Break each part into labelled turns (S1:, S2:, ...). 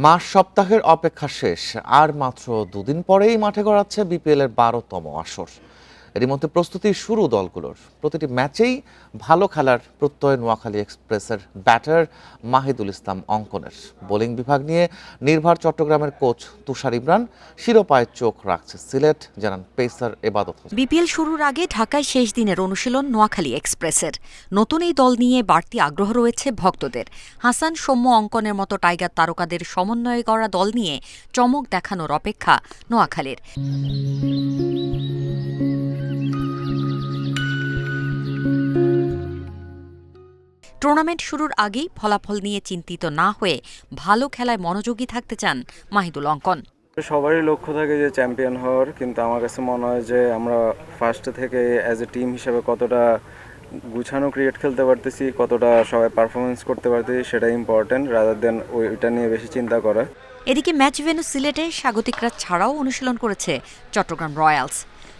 S1: মাস সপ্তাহের অপেক্ষা শেষ, আর মাত্র দুদিন পরেই মাঠে গড়াচ্ছে বিপিএল এর 12তম আসর। এরই মধ্যে প্রস্তুতি শুরু দলগুলোর। প্রতিটি ম্যাচেই ভালো খেলার প্রত্যয় নোয়াখালী এক্সপ্রেসের ব্যাটার মাহিদুল ইসলাম অঙ্কনের। বোলিং বিভাগ নিয়ে নির্ভর চট্টগ্রামের কোচ তুষার ইমরান। শিরোপায় চোখ রাখছে সিলেট, জানান পেসার এবাদত হোসেন।
S2: বিপিএল শুরুর আগে ঢাকায় শেষ দিনের অনুশীলন নোয়াখালী এক্সপ্রেসের। নতুন এই দল নিয়ে বাড়তি আগ্রহ রয়েছে ভক্তদের। হাসান, সৌম্য, অঙ্কনের মতো টাইগার তারকাদের সমন্বয়ে গড়া দল নিয়ে চমক দেখানোর অপেক্ষা নোয়াখালীর। টুর্নামেন্ট শুরুর আগেই ফলাফল নিয়ে চিন্তিত না হয়ে ভালো খেলায় মনোযোগী থাকতে চান মাহিদুল অঙ্কন।
S3: সবারই লক্ষ্য থাকে যে চ্যাম্পিয়ন হওয়ার, কিন্তু আমার কাছে মনে হয় যে আমরা ফার্স্ট থেকে অ্যাজ এ টিম হিসেবে কতটা গুছানো ক্রিকেট খেলতে পারতেছি, কতটা সবাই পারফরমেন্স করতে পারতেছি, সেটা ইম্পর্টেন্ট রাদার দেন ওইটা নিয়ে বেশি চিন্তা করা।
S2: এদিকে ম্যাচ ভেন্যু সিলেটে স্বাগতিকরা ছাড়াও অনুশীলন করেছে চট্টগ্রাম রয়্যালস।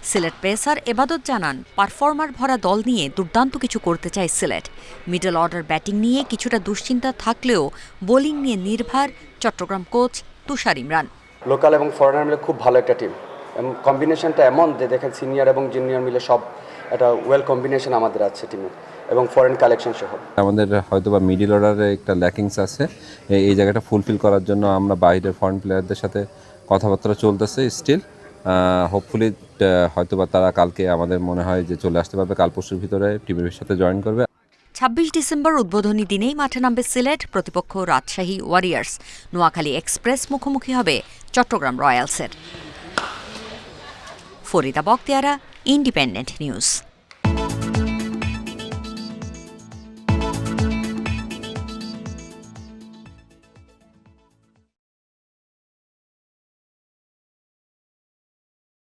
S2: সিলেট পেসার এবাদত জানান, পারফর্মার ভরা দল নিয়ে দুর্দান্ত কিছু করতে চায় সিলেট। মিডল অর্ডার ব্যাটিং নিয়ে কিছুটা দুশ্চিন্তা থাকলেও বোলিং নিয়ে নির্ভর চট্টগ্রাম কোচ তুষার ইমরান।
S4: লোকাল এবং ফরেনার মিলে খুব ভালো একটা টিম, এবং কম্বিনেশনটা এমন যে দেখেন সিনিয়র এবং জুনিয়র মিলে সব একটা ওয়েল কম্বিনেশন আমাদের আছে টিমের, এবং ফরেন কালেকশন সহ।
S5: আমাদের হয়তোবা মিডল অর্ডারে একটা ল্যাকিংস আছে, এই জায়গাটা ফুলফিল করার জন্য আমরা বাইরের ফরেন প্লেয়ারদের সাথে কথাবার্তা চলতেছে স্টিল। হোপফুলি হয়তোবা তারা কালকে আমাদের মনে হয় যে চলে আসতে পারবে, কাল পরশুর ভিতরে টিমের সাথে জয়েন করবে।
S2: ২৬ ডিসেম্বর উদ্বোধনী দিনেই মাঠে নামবে সিলেট, প্রতিপক্ষ রাজশাহী ওয়ারিয়ার্স। নোয়াখালী এক্সপ্রেস মুখোমুখি হবে চট্টগ্রাম রয়্যালসের। Farida Bakhtiara, Independent news.